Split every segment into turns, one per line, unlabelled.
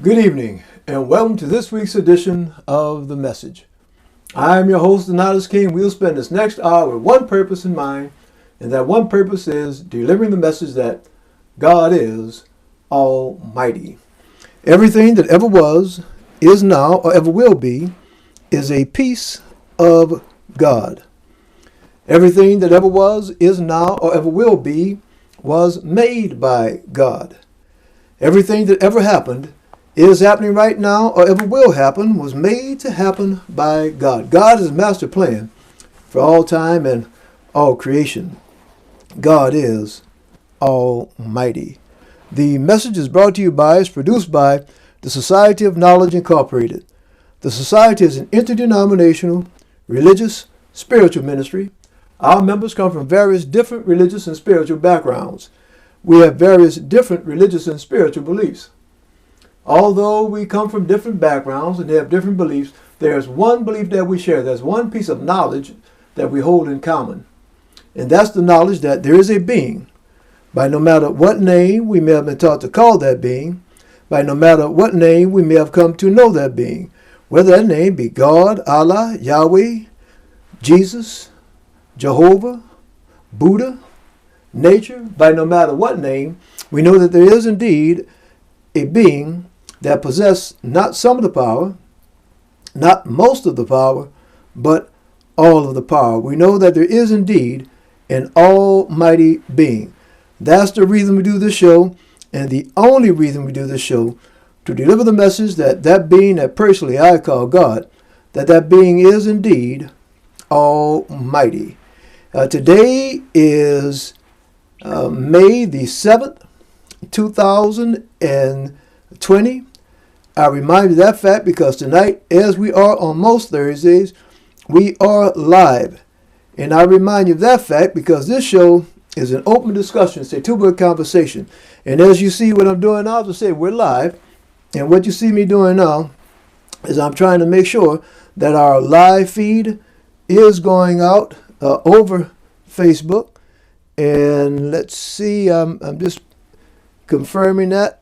Good evening, and welcome to this week's edition of The Message. I'm your host, the Knowledge King. We'll spend this next hour with one purpose in mind, and that one purpose is delivering the message that God is Almighty. Everything that ever was, is now, or ever will be, is a piece of God. Everything that ever was, is now, or ever will be, was made by God. Everything that ever happened, is happening right now, or ever will happen, was made to happen by God. God is master plan for all time and all creation. God is Almighty. The message is brought to you by, is produced by the Society of Knowledge Incorporated. The Society is an interdenominational, religious, spiritual ministry. Our members come from various different religious and spiritual backgrounds. We have various different religious and spiritual beliefs. Although we come from different backgrounds and have different beliefs, there's one belief that we share. There's one piece of knowledge that we hold in common. And that's the knowledge that there is a being. By no matter what name we may have been taught to call that being, by no matter what name we may have come to know that being, whether that name be God, Allah, Yahweh, Jesus, Jehovah, Buddha, nature, by no matter what name, we know that there is indeed a being that possesses not some of the power, not most of the power, but all of the power. We know that there is indeed an almighty being. That's the reason we do this show, and the only reason we do this show, to deliver the message that that being that personally I call God, that being is indeed almighty. Today is May the 7th, 2020. I remind you of that fact because tonight, as we are on most Thursdays, we are live. And I remind you of that fact because this show is an open discussion. It's a two-way conversation. And as you see what I'm doing now, to say we're live. And what you see me doing now is I'm trying to make sure that our live feed is going out over Facebook. And let's see, I'm just confirming that.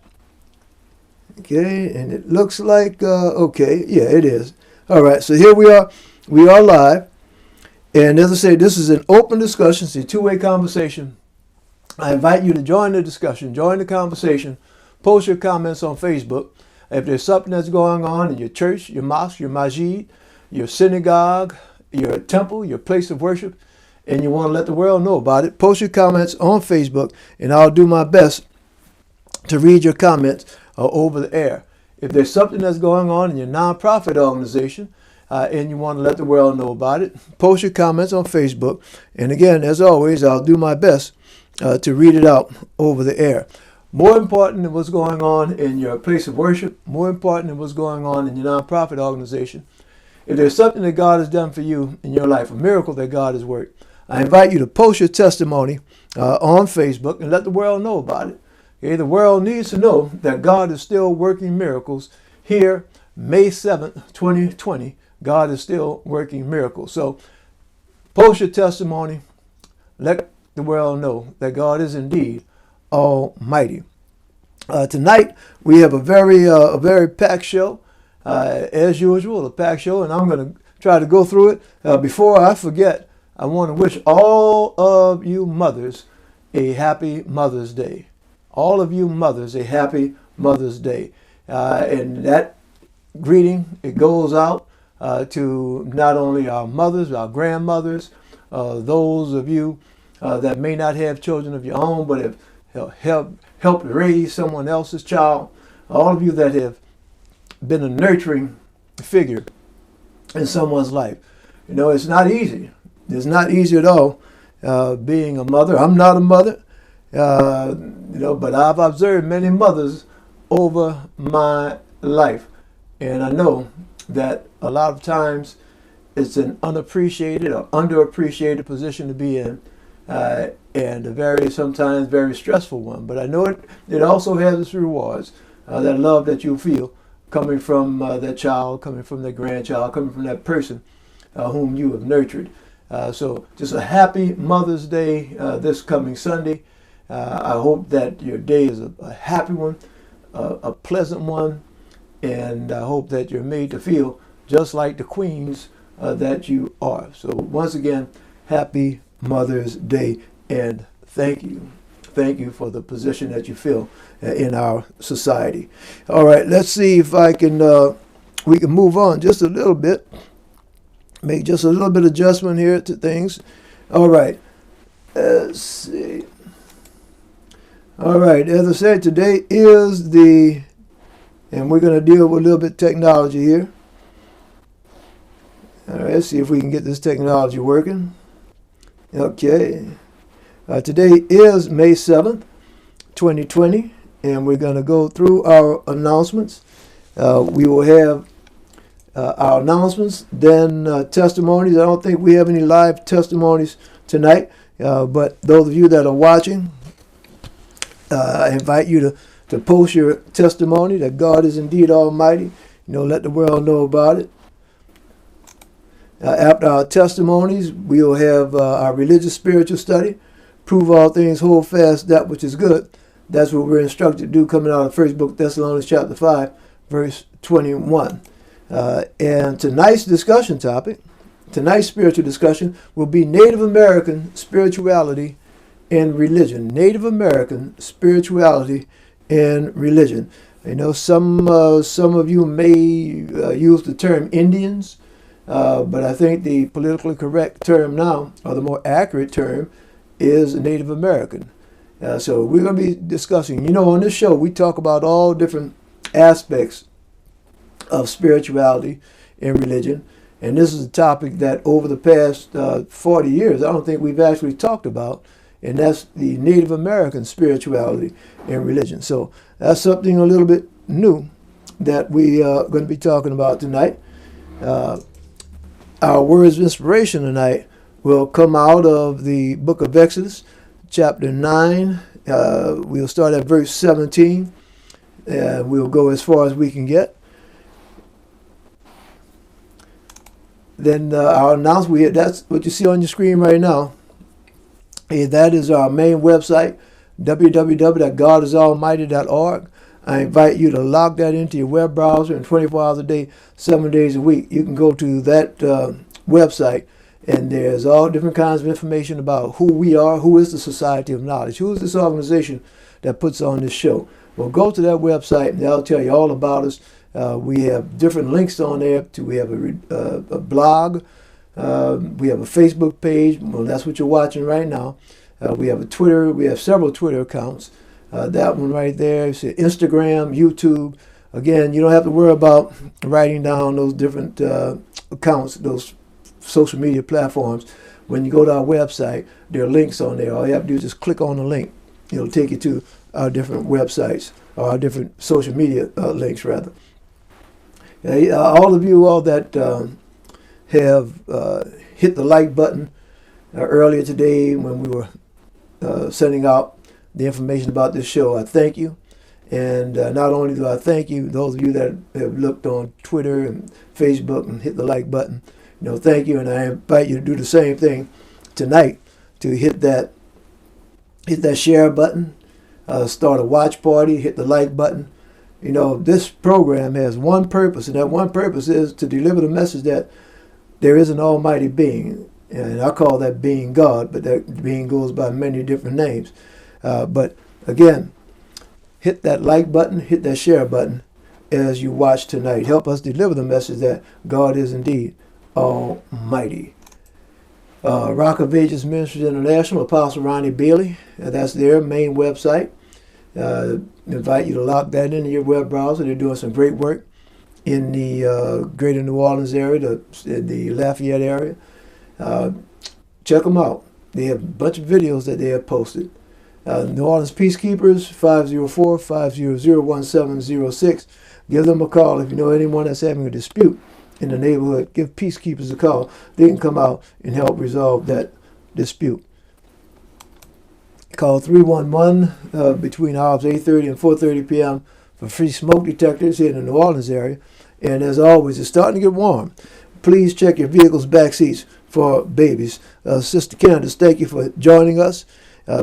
Okay, and it looks like, okay, yeah, it is. All right, so here we are live. And as I say, this is an open discussion. It's a two-way conversation. I invite you to join the discussion, join the conversation, post your comments on Facebook. If there's something that's going on in your church, your mosque, your masjid, your synagogue, your temple, your place of worship, and you want to let the world know about it, post your comments on Facebook, and I'll do my best to read your comments over the air. If there's something that's going on in your nonprofit organization and you want to let the world know about it, post your comments on Facebook. And again, as always, I'll do my best to read it out over the air. More important than what's going on in your place of worship, more important than what's going on in your nonprofit organization, if there's something that God has done for you in your life, a miracle that God has worked, I invite you to post your testimony on Facebook and let the world know about it. Okay, the world needs to know that God is still working miracles here, May 7th, 2020. God is still working miracles. So post your testimony. Let the world know that God is indeed Almighty. Tonight we have a very packed show, as usual, a packed show, and I'm going to try to go through it. Before I forget, I want to wish all of you mothers a happy Mother's Day. All of you mothers a happy Mother's Day. And that greeting, it goes out to not only our mothers, our grandmothers, those of you that may not have children of your own, but have helped raise someone else's child. All of you that have been a nurturing figure in someone's life. You know, it's not easy. It's not easy at all being a mother. I'm not a mother. But I've observed many mothers over my life, and I know that a lot of times it's an unappreciated or underappreciated position to be in, and sometimes very stressful one. But I know it also has its rewards. That love that you feel coming from that child, coming from that grandchild, coming from that person whom you have nurtured. So just a happy Mother's Day this coming Sunday. I hope that your day is a happy one, a pleasant one, and I hope that you're made to feel just like the queens that you are. So once again, happy Mother's Day, and thank you. Thank you for the position that you fill in our society. All right, let's see if I can we can move on just a little bit. Make just a little bit of adjustment here to things. All right. Let's see. All right, as I said, today is and we're going to deal with a little bit of technology here. All right, let's see if we can get this technology working. Okay. Today is May 7th, 2020, and we're going to go through our announcements. We will have our announcements, then testimonies. I don't think we have any live testimonies tonight, but those of you that are watching, I invite you to post your testimony that God is indeed almighty. Let the world know about it. After our testimonies, we'll have our religious spiritual study. Prove all things, hold fast that which is good. That's what we're instructed to do, coming out of 1 Book Thessalonians chapter 5, verse 21. And tonight's discussion topic, tonight's spiritual discussion, will be Native American spirituality and religion. Native American spirituality and religion. Some of you may use the term Indians, but I think the politically correct term now, or the more accurate term, is Native American. So we're going to be discussing, on this show we talk about all different aspects of spirituality and religion. And this is a topic that over the past 40 years, I don't think we've actually talked about, and that's the Native American spirituality and religion. So that's something a little bit new that we are going to be talking about tonight. Our words of inspiration tonight will come out of the book of Exodus, chapter 9. We'll start at verse 17. We'll go as far as we can get. Then our announcement, that's what you see on your screen right now. That is our main website, www.godisalmighty.org. I invite you to log that into your web browser, and 24 hours a day, 7 days a week. You can go to that website, and there's all different kinds of information about who we are, who is the Society of Knowledge, who is this organization that puts on this show. Well, go to that website, and they'll tell you all about us. We have different links on there. We have a blog. We have a Facebook page. Well, that's what you're watching right now. We have a Twitter. We have several Twitter accounts. That one right there. It's Instagram, YouTube. Again, you don't have to worry about writing down those different accounts, those social media platforms. When you go to our website, there are links on there. All you have to do is just click on the link. It'll take you to our different websites, or our different social media links, rather. All of you all that have hit the like button earlier today when we were sending out the information about this show, I thank you. And not only do I thank you, those of you that have looked on Twitter and Facebook and hit the like button, thank you. And I invite you to do the same thing tonight, to hit that share button, start a watch party, hit the like button. This program has one purpose, and that one purpose is to deliver the message that there is an almighty being. And I call that being God, but that being goes by many different names. But again, hit that like button, hit that share button as you watch tonight. Help us deliver the message that God is indeed almighty. Rock of Ages Ministries International, Apostle Ronnie Bailey, that's their main website. Invite you to log that into your web browser. They're doing some great work in the greater New Orleans area, the Lafayette area. Check them out. They have a bunch of videos that they have posted. New Orleans Peacekeepers, 504-500-1706. Give them a call if you know anyone that's having a dispute in the neighborhood. Give Peacekeepers a call. They can come out and help resolve that dispute. Call 311 between hours 8:30 and 4:30 p.m. for free smoke detectors here in the New Orleans area. And as always, it's starting to get warm. Please check your vehicle's back seats for babies. Sister Candace, thank you for joining us.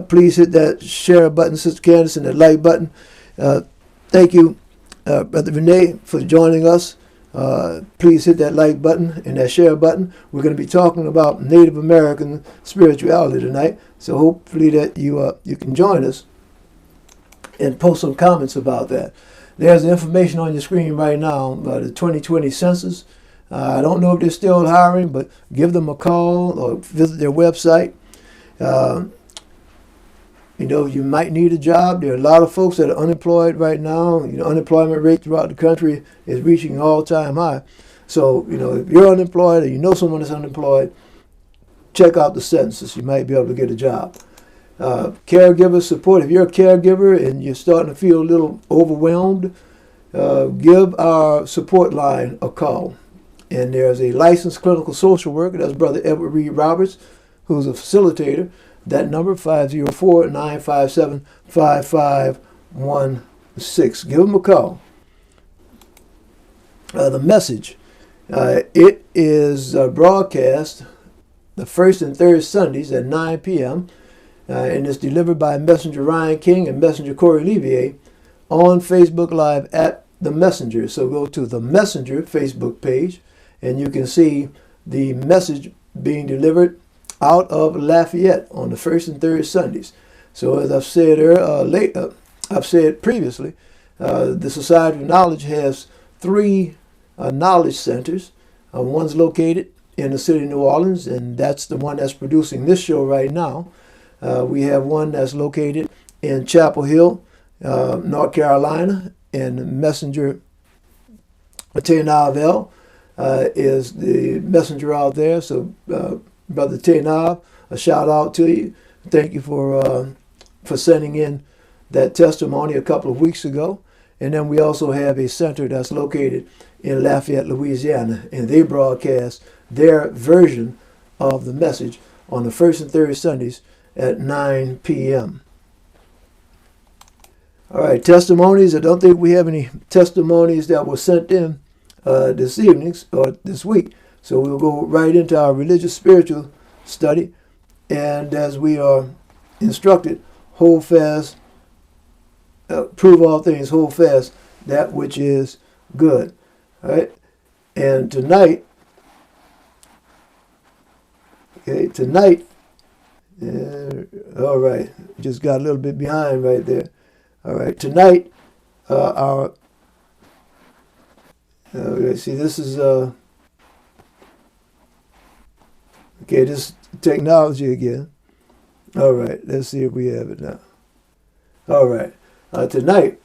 Please hit that share button, Sister Candace, and that like button. Thank you Brother Renee, for joining us. Please hit that like button and that share button. We're going to be talking about Native American spirituality tonight. So hopefully that you can join us and post some comments about that. There's the information on your screen right now about the 2020 census. I don't know if they're still hiring, but give them a call or visit their website. You might need a job. There are a lot of folks that are unemployed right now. Unemployment rate throughout the country is reaching an all-time high. So, if you're unemployed or you know someone that's unemployed, check out the census. You might be able to get a job. Caregiver support. If you're a caregiver and you're starting to feel a little overwhelmed, give our support line a call. And there's a licensed clinical social worker. That's Brother Edward Reed Roberts, who's a facilitator. That number, 504-957-5516. Give them a call. The message. It is broadcast the first and third Sundays at 9 p.m. And it's delivered by Messenger Ryan King and Messenger Corey Levier on Facebook Live at The Messenger. So go to The Messenger Facebook page, and you can see the message being delivered out of Lafayette on the first and third Sundays. So as I've said I've said previously, the Society of Knowledge has 3 knowledge centers. One's located in the city of New Orleans, and that's the one that's producing this show right now. We have one that's located in Chapel Hill, North Carolina, and Messenger Tainavel is the messenger out there. So Brother Tainav, a shout out to you. Thank you for sending in that testimony a couple of weeks ago. And then we also have a center that's located in Lafayette, Louisiana, and they broadcast their version of the message on the first and third Sundays at 9 p.m. All right, testimonies. I don't think we have any testimonies that were sent in this evening or this week. So we'll go right into our religious spiritual study. And as we are instructed, hold fast, prove all things, hold fast that which is good. All right. And tonight, all right, just got a little bit behind right there. All right, tonight, see, this is, this technology again. All right, let's see if we have it now. All right, tonight,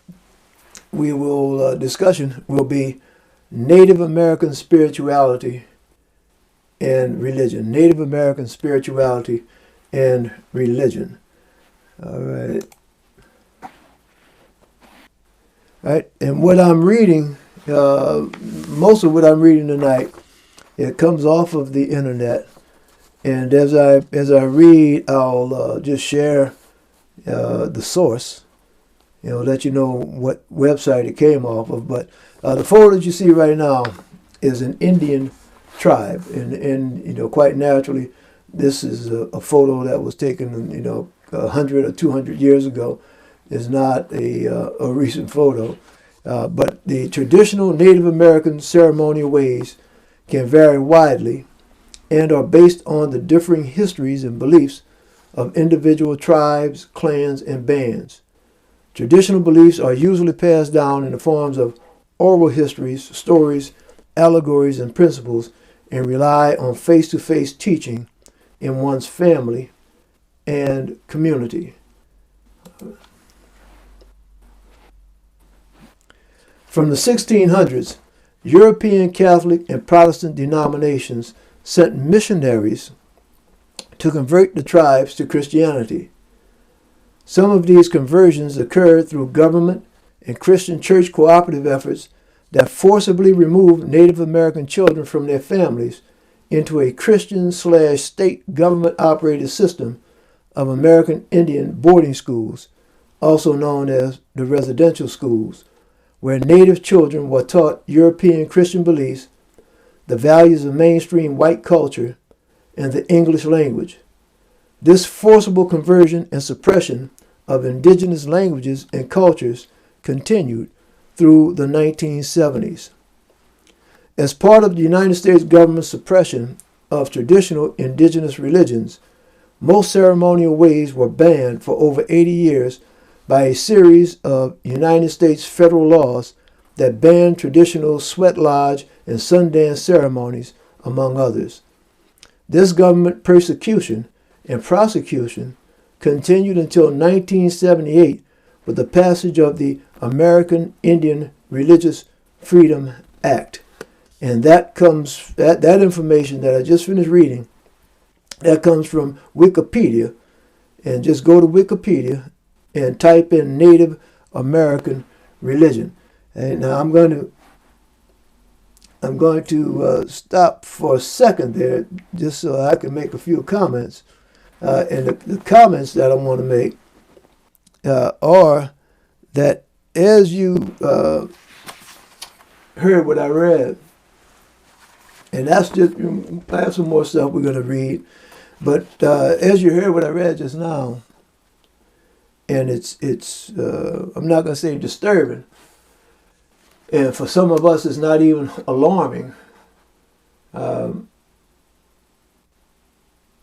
discussion will be Native American spirituality and religion. Native American spirituality and religion. All right. Right, and what I'm reading, most of what I'm reading tonight, it comes off of the internet. And as I read, I'll just share the source, let you know what website it came off of. But the photo that you see right now is an Indian tribe, and quite naturally, this is a photo that was taken 100 or 200 years ago. Is not a recent photo, but the traditional Native American ceremonial ways can vary widely and are based on the differing histories and beliefs of individual tribes, clans, and bands. Traditional beliefs are usually passed down in the forms of oral histories, stories, allegories, and principles, and rely on face-to-face teaching in one's family and community. From the 1600s, European Catholic and Protestant denominations sent missionaries to convert the tribes to Christianity. Some of these conversions occurred through government and Christian church cooperative efforts that forcibly removed Native American children from their families into a Christian/state government-operated system of American Indian boarding schools, also known as the residential schools, where Native children were taught European Christian beliefs, the values of mainstream white culture, and the English language. This forcible conversion and suppression of indigenous languages and cultures continued through the 1970s. As part of the United States government's suppression of traditional indigenous religions, most ceremonial ways were banned for over 80 years by a series of United States federal laws that banned traditional sweat lodge and Sundance ceremonies, among others. This government persecution and prosecution continued until 1978 with the passage of the American Indian Religious Freedom Act. And that information that I just finished reading, that comes from Wikipedia. And just go to Wikipedia and type in Native American religion. And now I'm going to stop for a second there, just so I can make a few comments. And the comments that I want to make are that as you heard what I read, and that's just, I have some more stuff we're going to read, but as you heard what I read just now, and it's I'm not going to say disturbing, and for some of us it's not even alarming.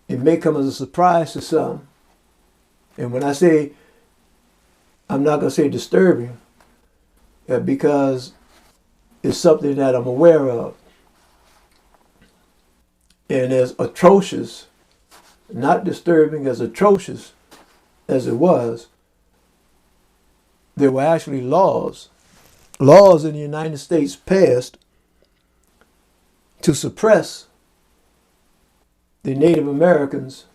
It may come as a surprise to some. And when I say, I'm not going to say disturbing, because it's something that I'm aware of. And as atrocious, not disturbing, as atrocious as it was, there were actually laws in the United States passed to suppress the Native Americans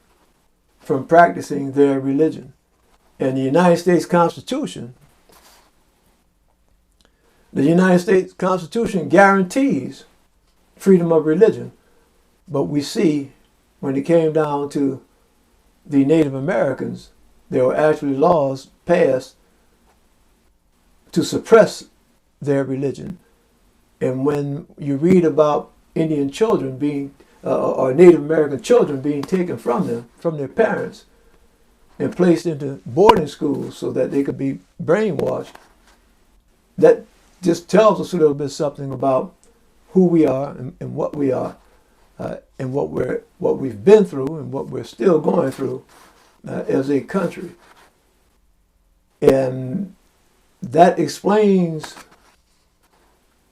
from practicing their religion. And the United States Constitution guarantees freedom of religion. But we see when it came down to the Native Americans, there were actually laws passed to suppress their religion. And when you read about Indian children being, or Native American children being taken from them, from their parents, and placed into boarding schools so that they could be brainwashed, that just tells us a little bit something about who we are and what we are, and what we've been through and what we're still going through as a country. And that explains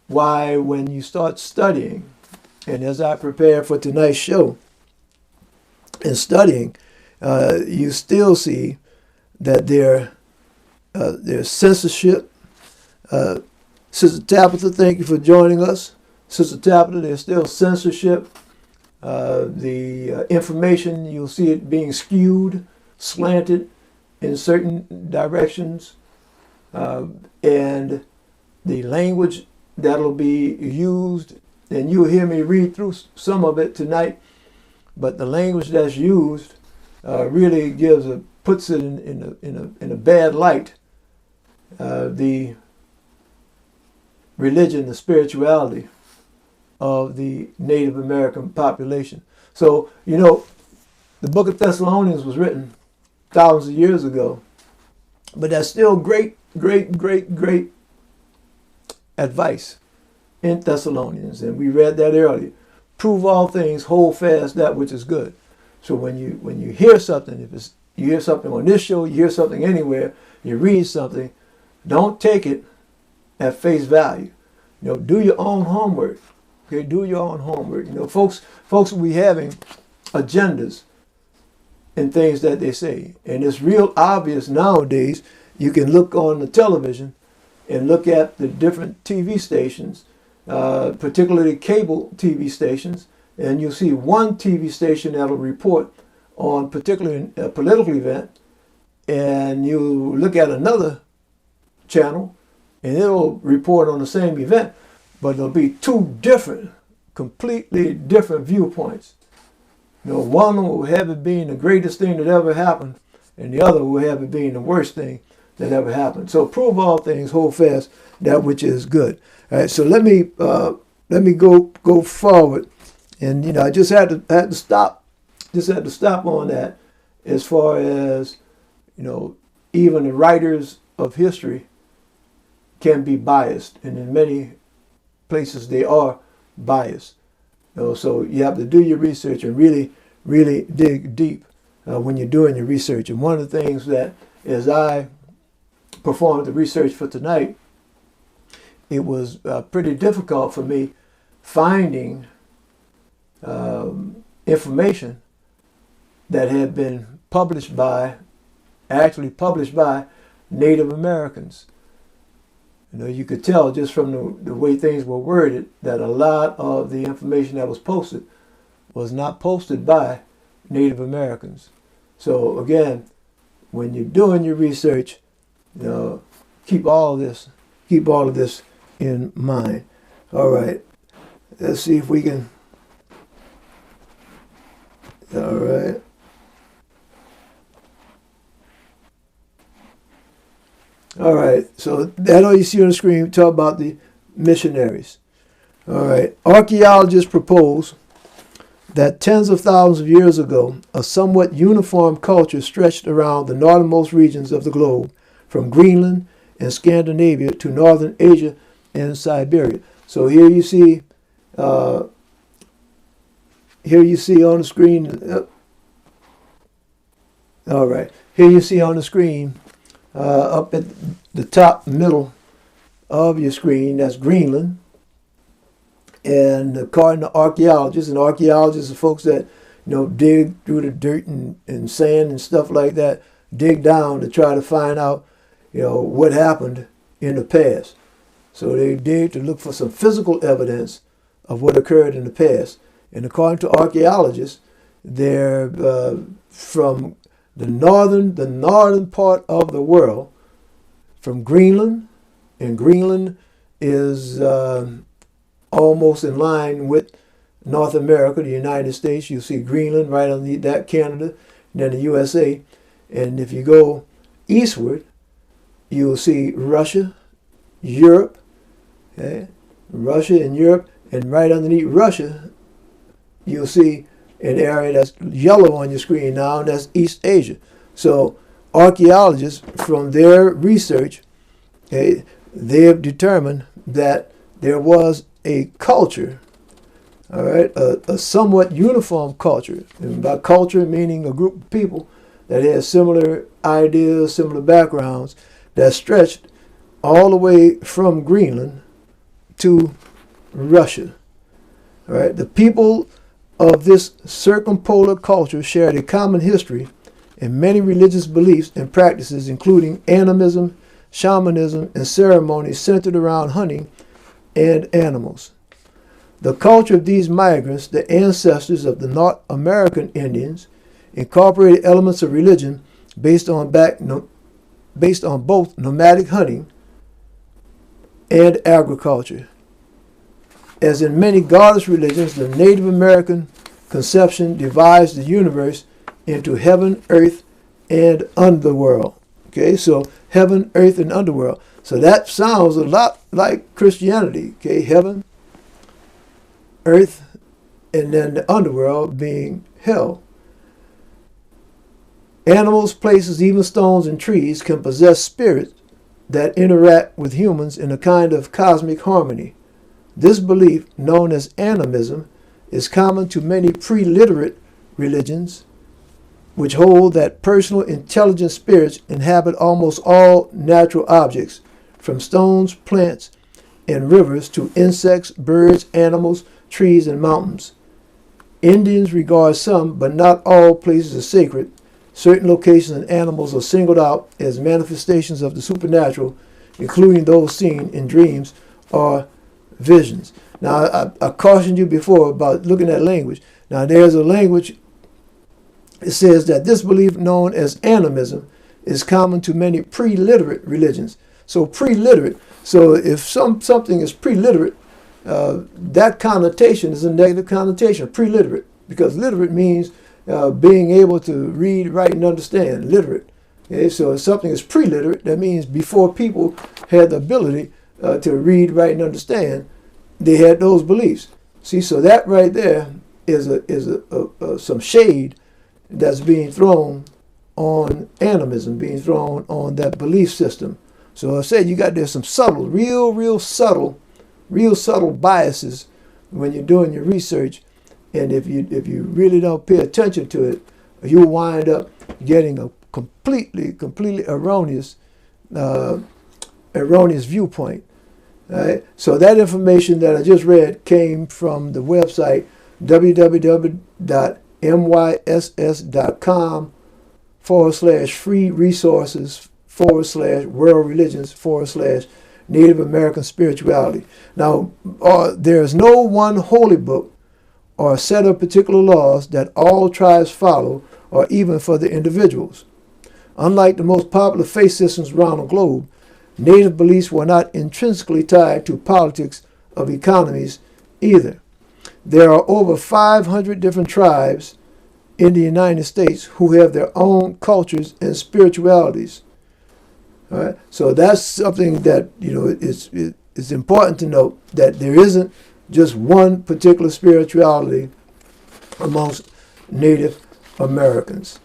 why when you start studying, and as I prepare for tonight's show and studying, you still see that there's censorship. Sister Tabitha, thank you for joining us. Sister Tabitha, there's still censorship. The information, you'll see it being skewed, slanted in certain directions. And the language that'll be used, and you'll hear me read through some of it tonight, but the language that's used really puts it in a bad light, the religion, the spirituality of the Native American population. So, the book of Thessalonians was written thousands of years ago, but that's still great advice in Thessalonians, and we read that earlier. Prove all things, hold fast that which is good. So when you hear something, you hear something on this show, you hear something anywhere, you read something, don't take it at face value. Do your own homework. Okay, do your own homework. Folks will be having agendas and things that they say, and it's real obvious nowadays. You can look on the television and look at the different TV stations, particularly cable TV stations, and you'll see one TV station that'll report on particularly a political event, and you look at another channel and it'll report on the same event, but there'll be two completely different viewpoints. One will have it being the greatest thing that ever happened, and the other will have it being the worst thing that ever happened. So prove all things, hold fast that which is good. All right. So let me go forward, and I just had to stop on that, as far as even the writers of history can be biased, and in many places they are biased. So you have to do your research and really, really dig deep when you're doing your research. And one of the things that, as I performed the research for tonight, it was pretty difficult for me finding information that had been actually published by Native Americans. You could tell just from the way things were worded that a lot of the information that was posted was not posted by Native Americans. So again, when you're doing your research, keep all of this in mind. All right, let's see if we can. All right. All right, so that all you see on the screen, we talk about the missionaries. All right, archaeologists propose that tens of thousands of years ago, a somewhat uniform culture stretched around the northernmost regions of the globe, from Greenland and Scandinavia to northern Asia and Siberia. So here you see on the screen. All right, here you see on the screen. Up at the top middle of your screen, that's Greenland. And according to archaeologists, and archaeologists are folks that dig through the dirt and sand and stuff like that, dig down to try to find out what happened in the past. So they dig to look for some physical evidence of what occurred in the past. And according to archaeologists, they're from the northern part of the world, from Greenland, and Greenland is almost in line with North America, the United States. You see Greenland right underneath that, Canada, and then the USA. And if you go eastward, you'll see Russia, Europe, okay? Russia and Europe, and right underneath Russia, you'll see an area that's yellow on your screen now, and that's East Asia. So archaeologists, from their research, they have determined that there was a culture, all right, a somewhat uniform culture. And by culture, meaning a group of people that had similar ideas, similar backgrounds, that stretched all the way from Greenland to Russia. All right, the people of this circumpolar culture shared a common history and many religious beliefs and practices, including animism, shamanism, and ceremonies centered around hunting and animals. The culture of these migrants, the ancestors of the North American Indians, incorporated elements of religion based on both nomadic hunting and agriculture. As in many godless religions, the Native American conception divides the universe into heaven, earth, and underworld. Okay, so heaven, earth, and underworld. So that sounds a lot like Christianity. Okay, heaven, earth, and then the underworld being hell. Animals, places, even stones and trees can possess spirits that interact with humans in a kind of cosmic harmony. This belief, known as animism, is common to many pre-literate religions, which hold that personal intelligent spirits inhabit almost all natural objects, from stones, plants, and rivers to insects, birds, animals, trees, and mountains. Indians regard some, but not all, places as sacred. Certain locations and animals are singled out as manifestations of the supernatural, including those seen in dreams or visions. Now, I cautioned you before about looking at language. Now, there's a language. It says that this belief, known as animism, is common to many pre-literate religions. So pre-literate. So if something is pre-literate, that connotation is a negative connotation. Pre-literate, because literate means being able to read, write, and understand. Literate. Okay, so if something is pre-literate, that means before people had the ability to read, write, and understand, they had those beliefs. See, so that right there is some shade that's being thrown on animism, being thrown on that belief system. So I said there's some subtle, real subtle biases when you're doing your research, and if you really don't pay attention to it, you'll wind up getting a completely erroneous viewpoint. Right? So that information that I just read came from the website www.myss.com/free resources /world religions /Native American spirituality. Now, there is no one holy book or a set of particular laws that all tribes follow, or even for the individuals. Unlike the most popular faith systems around the globe, Native beliefs were not intrinsically tied to politics of economies either. There are over 500 different tribes in the United States who have their own cultures and spiritualities. All right? So that's something that it's important to note, that there isn't just one particular spirituality amongst Native Americans.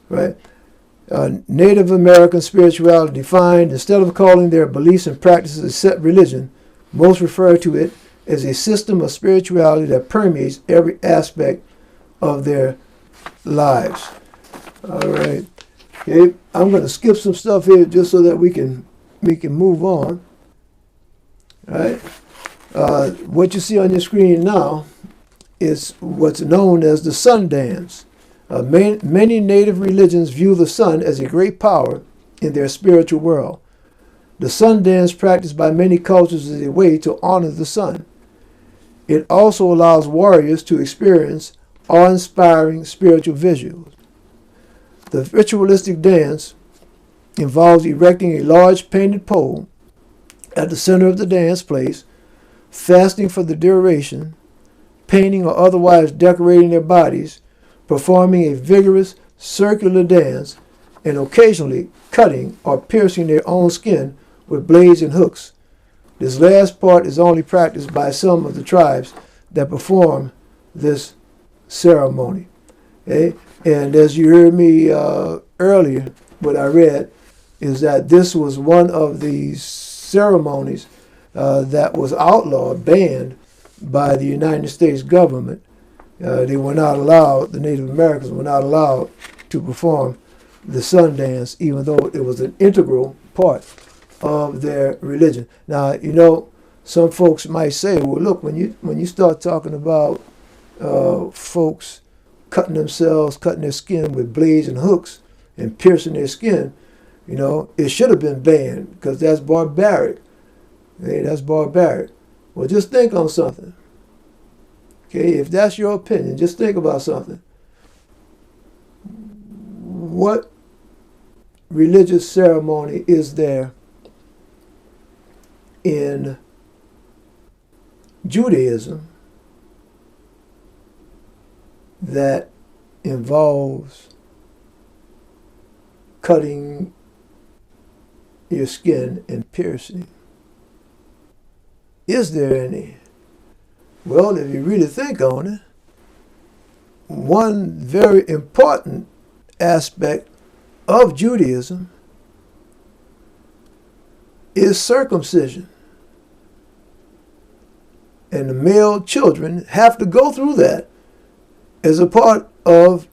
Right? Native American spirituality defined, instead of calling their beliefs and practices a set religion, most refer to it as a system of spirituality that permeates every aspect of their lives. All right. Okay. I'm going to skip some stuff here just so that we can move on. All right. What you see on your screen now is what's known as the sun dance. Many Native religions view the sun as a great power in their spiritual world. The sun dance practiced by many cultures is a way to honor the sun. It also allows warriors to experience awe-inspiring spiritual visuals. The ritualistic dance involves erecting a large painted pole at the center of the dance place, fasting for the duration, painting or otherwise decorating their bodies, performing a vigorous circular dance, and occasionally cutting or piercing their own skin with blades and hooks. This last part is only practiced by some of the tribes that perform this ceremony. Okay? And as you heard me earlier, what I read is that this was one of these ceremonies that was outlawed, banned by the United States government. They were not allowed, the Native Americans were not allowed to perform the sun dance, even though it was an integral part of their religion. Now, some folks might say, well, look, when you start talking about folks cutting their skin with blades and hooks and piercing their skin, it should have been banned because that's barbaric. Hey, that's barbaric. Well, just think on something. Okay, if that's your opinion, just think about something. What religious ceremony is there in Judaism that involves cutting your skin and piercing? Is there any? Well, if you really think on it, one very important aspect of Judaism is circumcision. And the male children have to go through that as a part of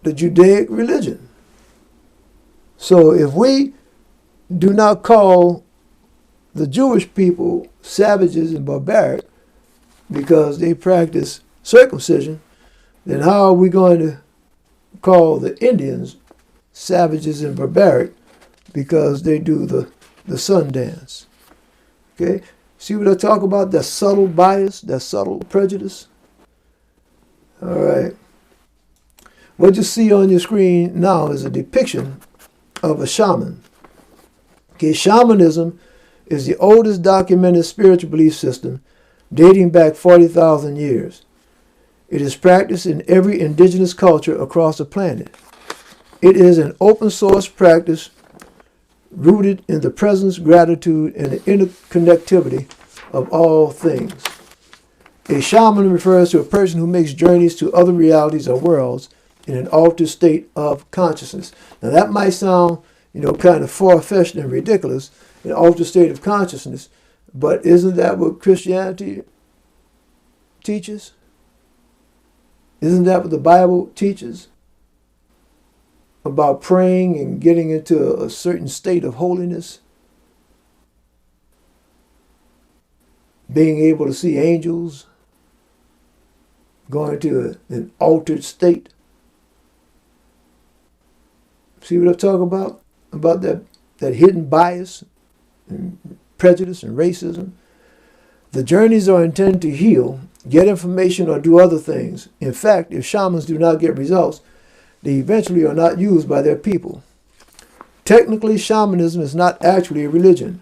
the Judaic religion. So if we do not call the Jewish people savages and barbaric because they practice circumcision, then how are we going to call the Indians savages and barbaric because they do the sun dance? Okay? See what I talk about? That subtle bias, that subtle prejudice? All right. What you see on your screen now is a depiction of a shaman. Okay, shamanism is the oldest documented spiritual belief system, dating back 40,000 years. It is practiced in every indigenous culture across the planet. It is an open source practice rooted in the presence, gratitude, and the interconnectivity of all things. A shaman refers to a person who makes journeys to other realities or worlds in an altered state of consciousness. Now that might sound kind of far-fetched and ridiculous, an altered state of consciousness. But isn't that what Christianity teaches? Isn't that what the Bible teaches? About praying and getting into a certain state of holiness? Being able to see angels? Going to an altered state? See what I'm talking about? About that hidden bias and prejudice and racism? The journeys are intended to heal, get information, or do other things. In fact, if shamans do not get results, they eventually are not used by their people. Technically, shamanism is not actually a religion.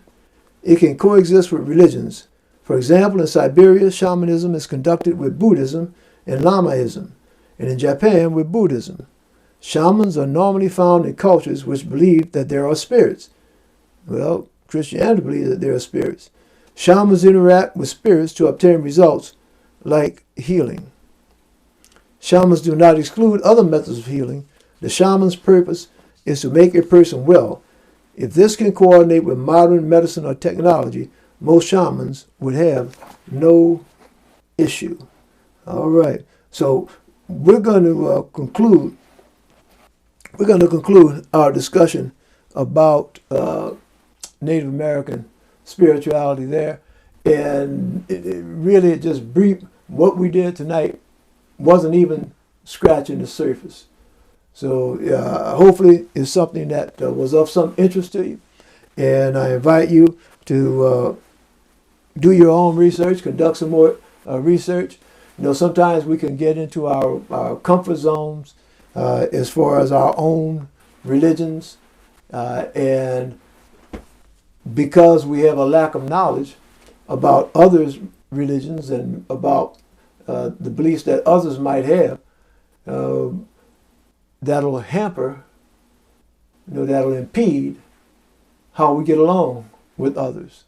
It can coexist with religions. For example, in Siberia, shamanism is conducted with Buddhism and Lamaism, and in Japan with Buddhism. Shamans are normally found in cultures which believe that there are spirits. Well, Christianity believes that there are spirits. Shamans interact with spirits to obtain results like healing. Shamans do not exclude other methods of healing. The shaman's purpose is to make a person well. If this can coordinate with modern medicine or technology, most shamans would have no issue. All right. So we're going to conclude our discussion about Native American spirituality there. And it really just brief. What we did tonight wasn't even scratching the surface. So hopefully it's something that was of some interest to you. And I invite you to do your own research, conduct some more research. Sometimes we can get into our comfort zones as far as our own religions. And because we have a lack of knowledge about others' religions and about the beliefs that others might have, that'll hamper, that'll impede how we get along with others.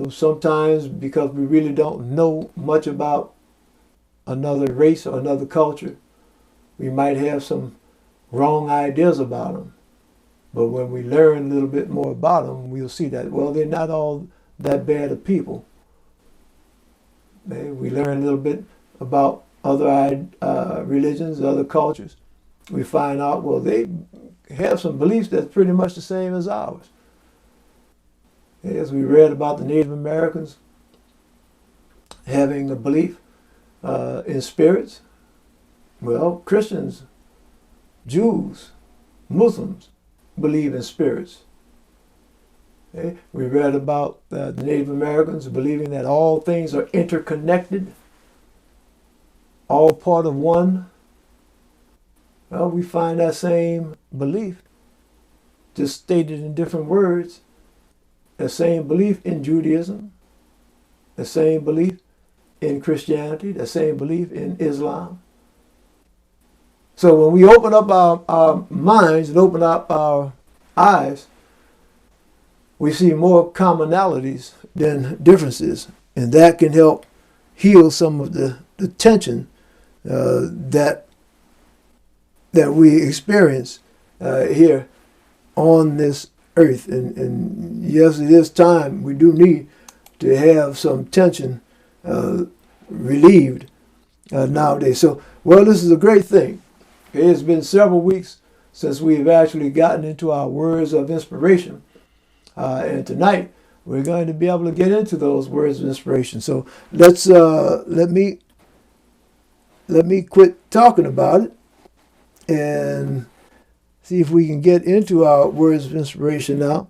Sometimes because we really don't know much about another race or another culture, we might have some wrong ideas about them. But when we learn a little bit more about them, we'll see that, well, they're not all that bad of people. We learn a little bit about other religions, other cultures. We find out, well, they have some beliefs that's pretty much the same as ours. As we read about the Native Americans having a belief in spirits, well, Christians, Jews, Muslims believe in spirits. We read about the Native Americans believing that all things are interconnected, all part of one. Well, we find that same belief, just stated in different words, the same belief in Judaism, the same belief in Christianity, the same belief in Islam. So when we open up our minds and open up our eyes, we see more commonalities than differences. And that can help heal some of the tension that we experience here on this earth. And yes, it is time. We do need to have some tension relieved nowadays. So, well, this is a great thing. It's been several weeks since we've actually gotten into our words of inspiration. And tonight we're going to be able to get into those words of inspiration. So let's let me quit talking about it and see if we can get into our words of inspiration now.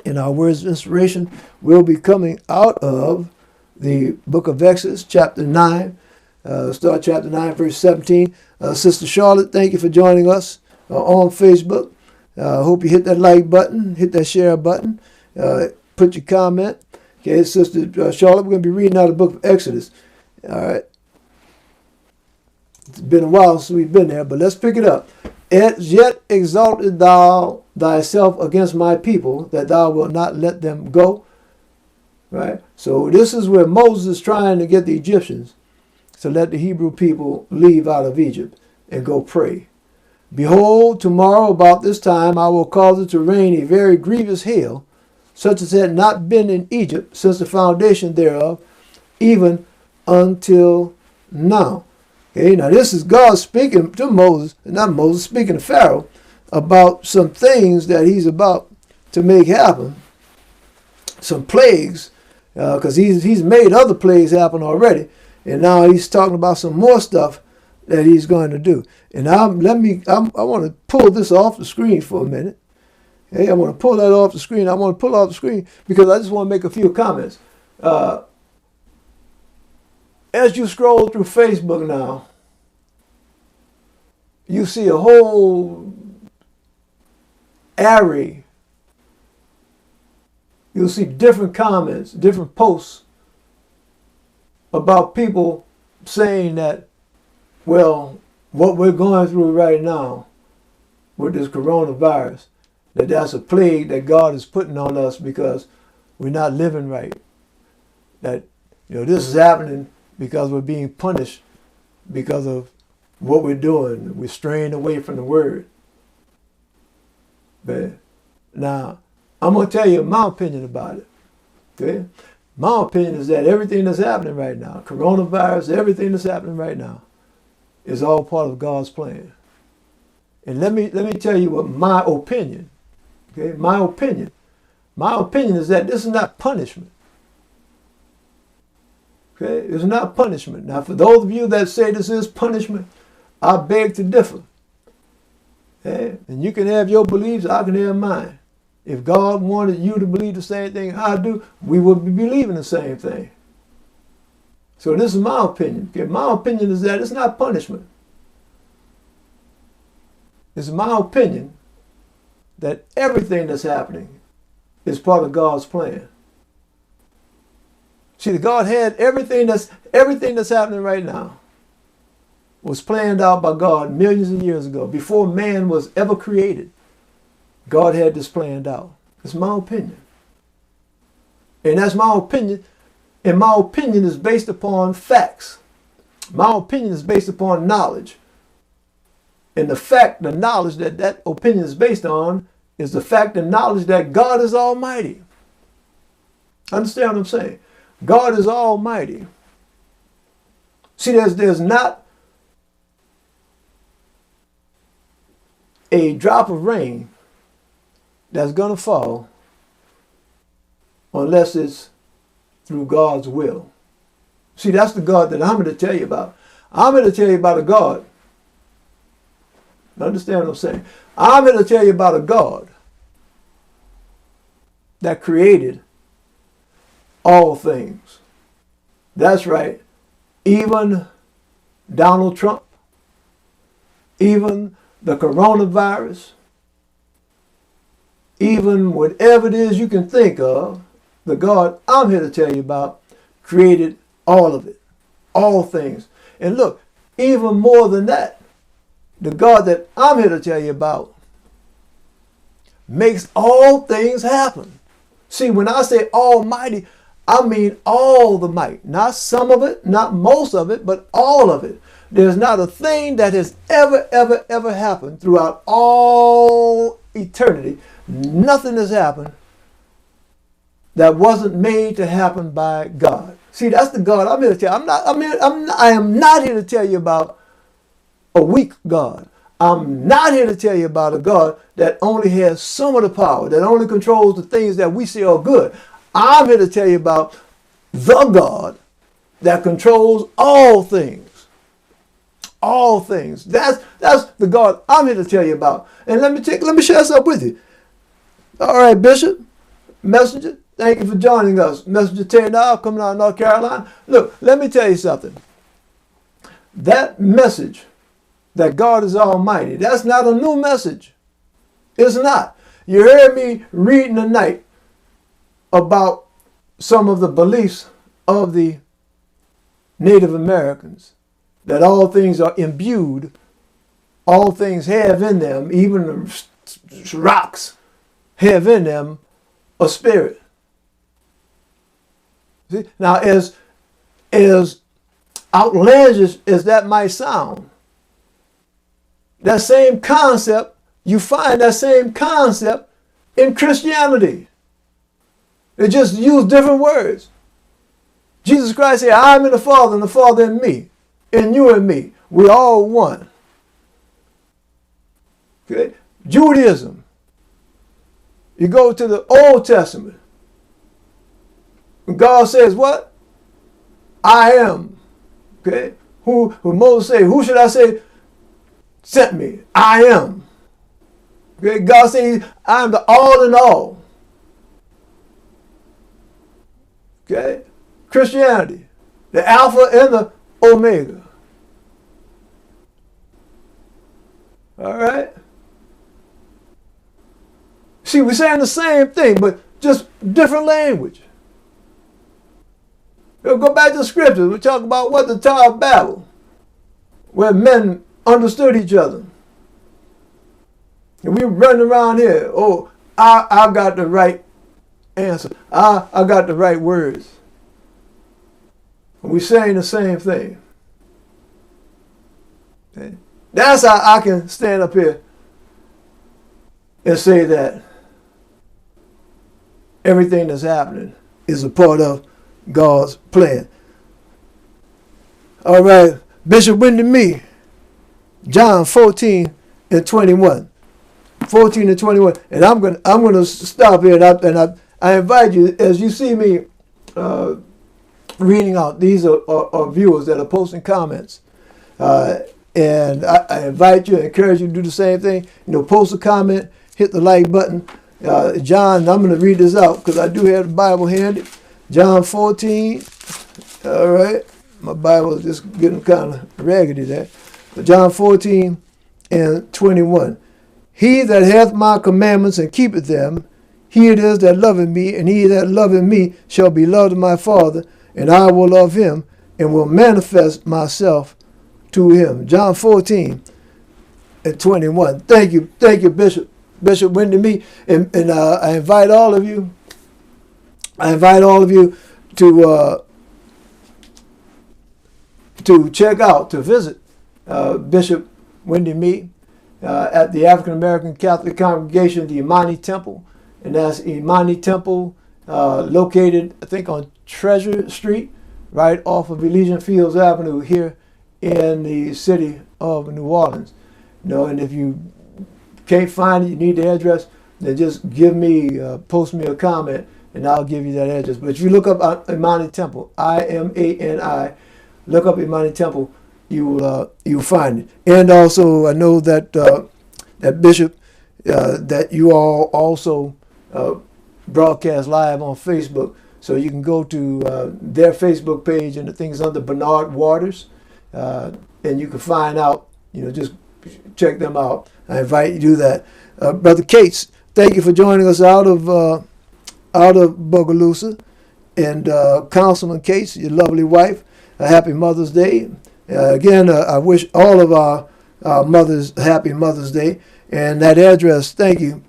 And our words of inspiration will be coming out of the book of Exodus, chapter 9. Start chapter 9, verse 17. Sister Charlotte, thank you for joining us on Facebook. Hope you hit that like button, hit that share button, put your comment. Okay, Sister Charlotte, we're going to be reading out of the book of Exodus. All right. It's been a while since we've been there, but let's pick it up. As yet exalted thou thyself against my people, that thou wilt not let them go. Right? So this is where Moses is trying to get the Egyptians to let the Hebrew people leave out of Egypt and go pray. Behold, tomorrow about this time I will cause it to rain a very grievous hail, such as had not been in Egypt since the foundation thereof, even until now. Okay, now this is God speaking to Moses, not Moses, speaking to Pharaoh about some things that he's about to make happen, some plagues, because he's made other plagues happen already, and now he's talking about some more stuff that he's going to do. And I want to pull this off the screen for a minute. Hey, I want to pull that off the screen. I want to pull off the screen because I just want to make a few comments. As you scroll through Facebook now, you see a whole array. You'll see different comments, different posts about people saying that, well, what we're going through right now with this coronavirus, that's a plague that God is putting on us because we're not living right. That, this is happening because we're being punished because of what we're doing. We're straying away from the word. But now, I'm going to tell you my opinion about it. Okay? My opinion is that everything that's happening right now, coronavirus, everything that's happening right now, is all part of God's plan. And let me tell you what my opinion, okay? My opinion is that this is not punishment. Okay? It's not punishment. Now, for those of you that say this is punishment, I beg to differ. Okay? And you can have your beliefs, I can have mine. If God wanted you to believe the same thing I do, we would be believing the same thing. So this is my opinion. Okay? My opinion is that it's not punishment. It's my opinion that everything that's happening is part of God's plan. See, God had everything that's happening right now was planned out by God millions of years ago. Before man was ever created, God had this planned out. It's my opinion. And that's my opinion. And my opinion is based upon facts. My opinion is based upon knowledge. And the knowledge that opinion is based on is the fact and knowledge that God is almighty. Understand what I'm saying? God is almighty. See, there's not a drop of rain that's going to fall unless it's through God's will. See, that's the God that I'm going to tell you about. I'm going to tell you about a God. Understand what I'm saying? I'm going to tell you about a God that created all things. That's right. Even Donald Trump, even the coronavirus, even whatever it is you can think of, the God I'm here to tell you about created all of it, all things. And look, even more than that, the God that I'm here to tell you about makes all things happen. See, when I say almighty, I mean all the might. Not some of it, not most of it, but all of it. There's not a thing that has ever happened throughout all eternity. Nothing has happened that wasn't made to happen by God. See, that's the God I'm here to tell you. I am not here to tell you about a weak God. I'm not here to tell you about a God that only has some of the power, that only controls the things that we see are good. I'm here to tell you about the God that controls all things. All things. That's the God I'm here to tell you about. And let me share something with you. All right, Bishop, Messenger, thank you for joining us. Messenger Terry now coming out of North Carolina. Look, let me tell you something. That message that God is almighty, that's not a new message. It's not. You heard me reading tonight about some of the beliefs of the Native Americans, that all things are imbued, all things have in them, even the rocks have in them a spirit. See? Now, as outlandish as that might sound, That same concept, you find that same concept in Christianity. They just use different words. Jesus Christ said, I am in the Father and the Father in me, and you and me. We're all one. Okay? Judaism. You go to the Old Testament. God says what? I am. Okay? Who Moses said, who should I say sent me? I am. Okay? God says, I am the all in all. Okay? Christianity. The Alpha and the Omega. All right? See, we're saying the same thing, but just different language. We'll go back to the scriptures. We talk about what the Tower of Babel, where men understood each other. And we running around here. Oh, I got the right answer. I got the right words. And we're saying the same thing. Okay? That's how I can stand up here and say that everything that's happening is a part of God's plan. All right, Bishop Wendy Me, John 14 and 21. 14 and 21. And I'm gonna stop here, and I invite you, as you see me reading out, these are viewers that are posting comments. And I invite you, encourage you to do the same thing. Post a comment, hit the like button. John, I'm going to read this out because I do have the Bible handy. John 14. All right. My Bible is just getting kind of raggedy there. But John 14 and 21. He that hath my commandments and keepeth them, he it is that loveth me, and he that loveth me shall be loved of my Father, and I will love him, and will manifest myself to him. John 14 and 21. Thank you, Bishop Wendy Me, and I invite all of you. To check out, to visit Bishop Wendy Me at the African American Catholic Congregation, the Imani Temple, and that's Imani Temple, located, I think, on Treasure Street, right off of Elysian Fields Avenue here in the city of New Orleans. And if you can't find it, you need the address, then just post me a comment, and I'll give you that address. But if you look up Imani Temple, IMANI, look up Imani Temple, you'll find it. And also, I know that that Bishop, that you all also broadcast live on Facebook, so you can go to their Facebook page, and the thing's under Bernard Waters, and you can find out. Just check them out. I invite you to do that. Brother Cates, thank you for joining us out of Bogalusa, and Councilman Cates, your lovely wife, a happy Mother's Day. Again, I wish all of our mothers a happy Mother's Day. And that address, thank you,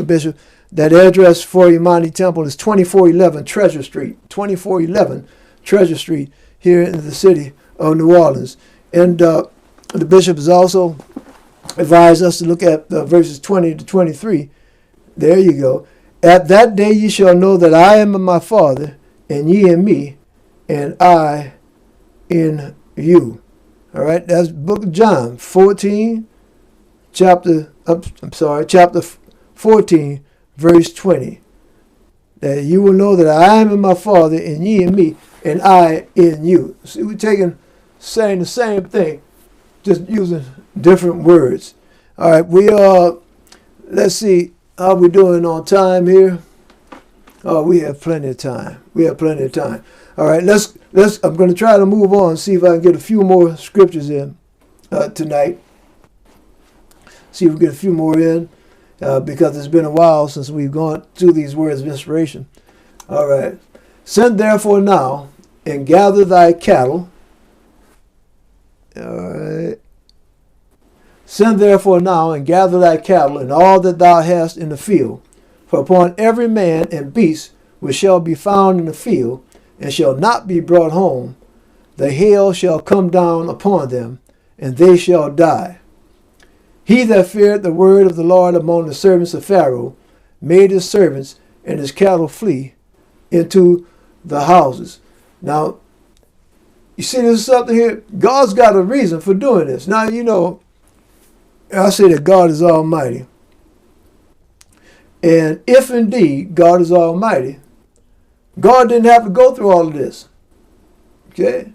Bishop, that address for Imani Temple is 2411 Treasure Street, 2411 Treasure Street here in the city of New Orleans. And the Bishop has also advised us to look at verses 20 to 23. There you go. At that day ye shall know that I am in my Father, and ye in me, and I in you. All right, that's book of John 14, chapter 14, verse 20. That you will know that I am in my Father, and ye in me, and I in you. See, we're saying the same thing, just using different words. All right, let's see how we're doing on time here. Oh, we have plenty of time. All right, I'm going to try to move on, see if I can get a few more scriptures in tonight. See if we get a few more in, because it's been a while since we've gone through these words of inspiration. All right. Send therefore now and gather thy cattle. All right. Send therefore now and gather thy cattle and all that thou hast in the field. For upon every man and beast which shall be found in the field, and shall not be brought home, the hail shall come down upon them, and they shall die. He that feared the word of the Lord among the servants of Pharaoh made his servants and his cattle flee into the houses. Now, you see, this is something here. God's got a reason for doing this. Now, you know, I say that God is almighty. And if indeed God is almighty, God didn't have to go through all of this. Okay?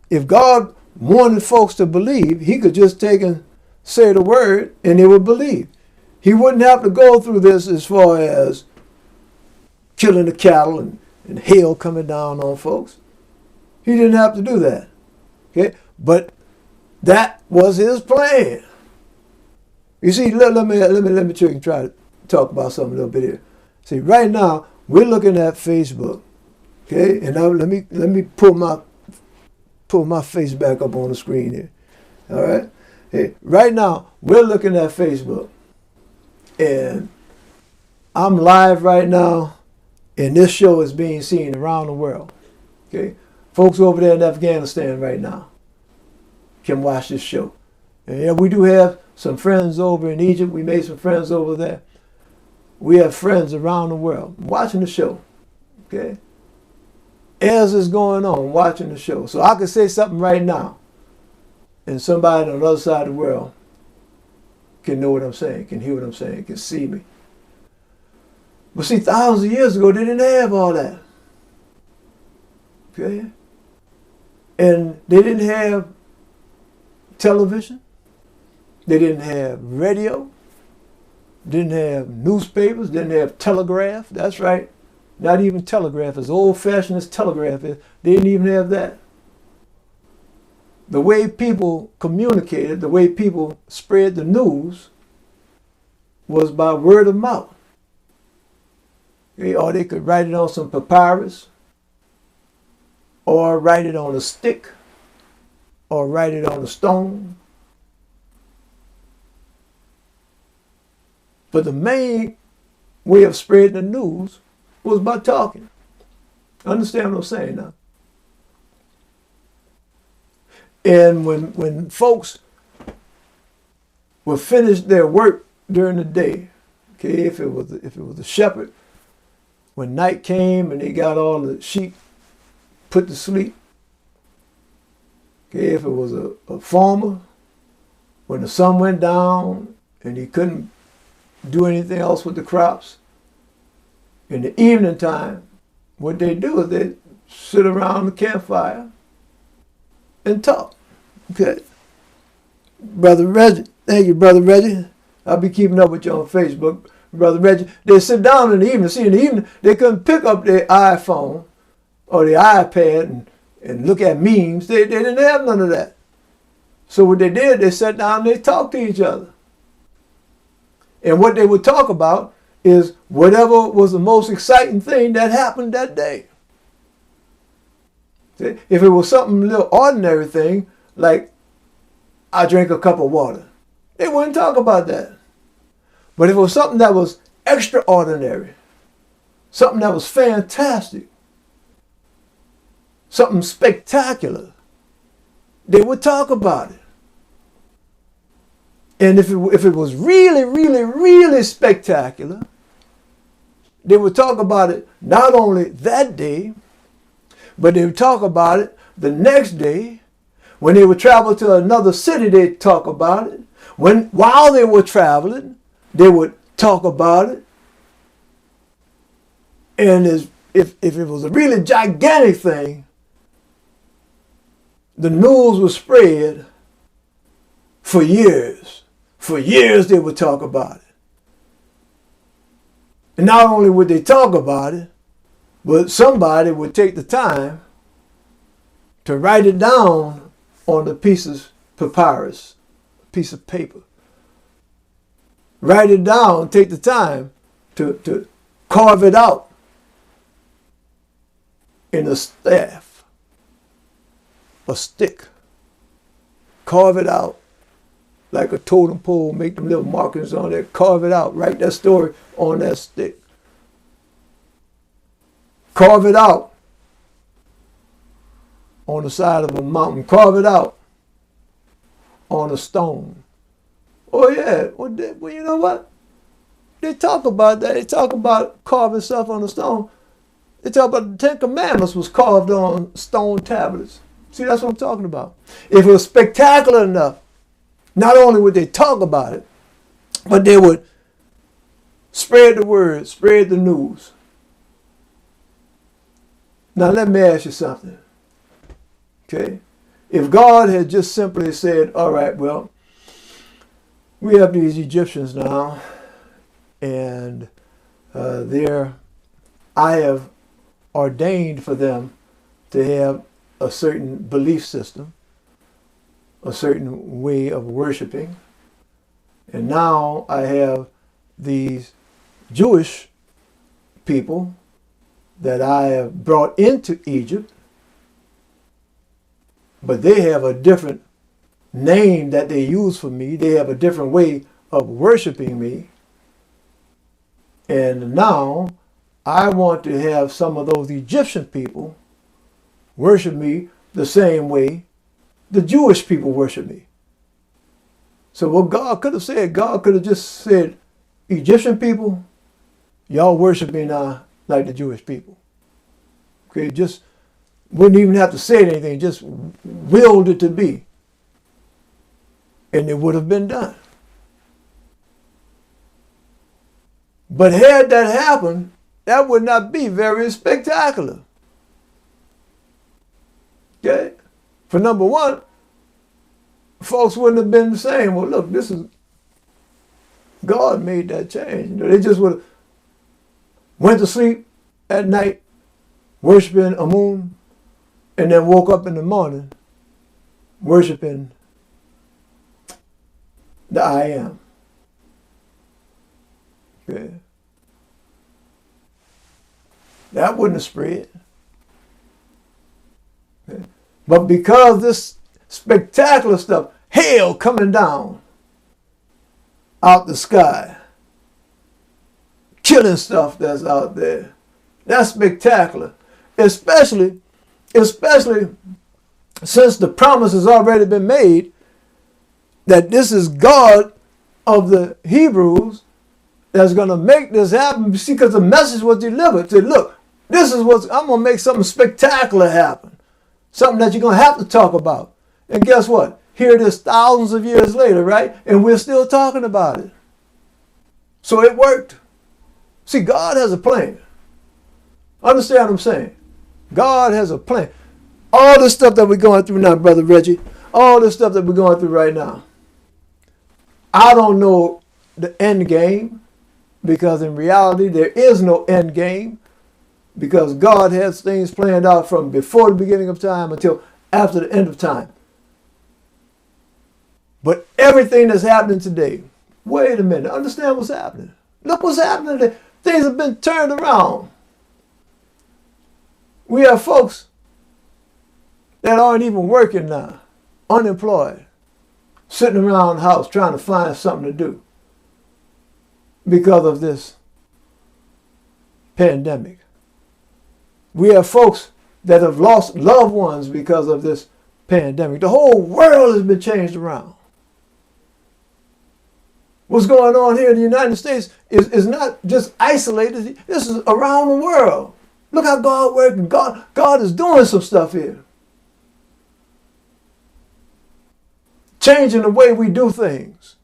If God wanted folks to believe, he could just take and say the word and they would believe. He wouldn't have to go through this as far as killing the cattle and hail coming down on folks. He didn't have to do that. Okay? But that was his plan. You see, let me try to talk about something a little bit here. See, right now we're looking at Facebook. Okay? And now let me pull my face back up on the screen here. All right? Hey, right now we're looking at Facebook. And I'm live right now, and this show is being seen around the world. Okay? Folks over there in Afghanistan right now can watch this show. And yeah, we do have some friends over in Egypt. We made some friends over there. We have friends around the world watching the show. Okay? As it's going on, watching the show. So I could say something right now, and somebody on the other side of the world can know what I'm saying, can hear what I'm saying, can see me. But see, thousands of years ago, they didn't have all that. Okay? And they didn't have television. They didn't have radio. Didn't have newspapers. Didn't have telegraph. That's right. Not even telegraph. As old-fashioned as telegraph is. They didn't even have that. The way people communicated, the way people spread the news was by word of mouth. Okay? Or they could write it on some papyrus, or write it on a stick, or write it on a stone. But the main way of spreading the news was by talking. Understand what I'm saying now? And when folks would finish their work during the day, okay, if it was a shepherd, when night came and they got all the sheep put to sleep, okay, if it was a farmer, when the sun went down and he couldn't do anything else with the crops, in the evening time, what they do is they sit around the campfire and talk. Okay. Brother Reggie, thank you, Brother Reggie. I'll be keeping up with you on Facebook. Brother Reggie, they sit down in the evening. See, in the evening, they couldn't pick up their iPhone or their iPad and look at memes. They didn't have none of that. So what they did, they sat down and they talked to each other. And what they would talk about is whatever was the most exciting thing that happened that day. See? If it was something a little ordinary thing, like I drank a cup of water, they wouldn't talk about that. But if it was something that was extraordinary, something that was fantastic, something spectacular, they would talk about it. And if it was really, really, really spectacular, they would talk about it not only that day, but they would talk about it the next day. When they would travel to another city, they'd talk about it. While they were traveling, they would talk about it. And if it was a really gigantic thing, the news was spread for years. For years they would talk about it. And not only would they talk about it, but somebody would take the time to write it down on a piece of papyrus, a piece of paper. Write it down, take the time to carve it out in a staff, a stick. Carve it out like a totem pole, make them little markings on there, carve it out, write that story on that stick. Carve it out on the side of a mountain. Carve it out on a stone. Oh yeah. Well, you know what? They talk about that. They talk about carving stuff on the stone. They talk about the Ten Commandments was carved on stone tablets. See, that's what I'm talking about. If it was spectacular enough, not only would they talk about it, but they would spread the word, spread the news. Now let me ask you something. Okay? If God had just simply said, all right, well, we have these Egyptians now, and I have ordained for them to have a certain belief system, a certain way of worshiping, and now I have these Jewish people that I have brought into Egypt, but they have a different name that they use for me. They have a different way of worshiping me. And now I want to have some of those Egyptian people worship me the same way the Jewish people worship me. So what God could have said, God could have just said, Egyptian people, y'all worship me now like the Jewish people. Okay, just wouldn't even have to say anything, just willed it to be. And it would have been done. But had that happened, that would not be very spectacular. Okay? For number one, folks wouldn't have been saying, well, look, this is, God made that change. They just would have went to sleep at night, worshiping a moon, and then woke up in the morning, worshiping the I am. Okay. That wouldn't have spread. Okay. But because this spectacular stuff, hail coming down out the sky, killing stuff that's out there, that's spectacular. Especially since the promise has already been made that this is God of the Hebrews that's going to make this happen. See, because the message was delivered. Say, look, this is what I'm going to make something spectacular happen. Something that you're going to have to talk about. And guess what? Here it is thousands of years later, right? And we're still talking about it. So it worked. See, God has a plan. Understand what I'm saying? God has a plan. All this stuff that we're going through now, Brother Reggie, all this stuff that we're going through right now, I don't know the end game, because in reality there is no end game, because God has things planned out from before the beginning of time until after the end of time. But everything that's happening today, wait a minute, understand what's happening. Look what's happening today. Things have been turned around. We have folks that aren't even working now, unemployed, sitting around the house trying to find something to do because of this pandemic. We have folks that have lost loved ones because of this pandemic. The whole world has been changed around. What's going on here in the United States is not just isolated. This is around the world. Look how God working. God is doing some stuff here. Changing the way we do things.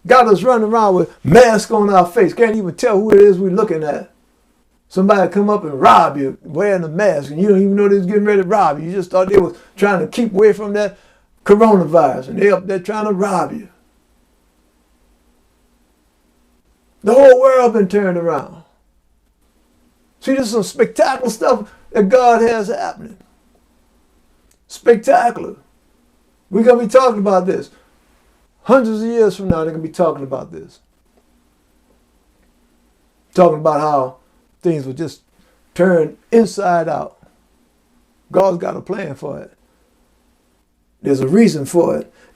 Got us running around with masks on our face. Can't even tell who it is we're looking at. Somebody come up and rob you wearing a mask and you don't even know they was getting ready to rob you. You just thought they was trying to keep away from that coronavirus and they up there trying to rob you. The whole world been turned around. See, there's some spectacular stuff that God has happening. Spectacular. We're going to be talking about this. Hundreds of years from now, they're going to be talking about this. Talking about how things will just turn inside out. God's got a plan for it. There's a reason for it.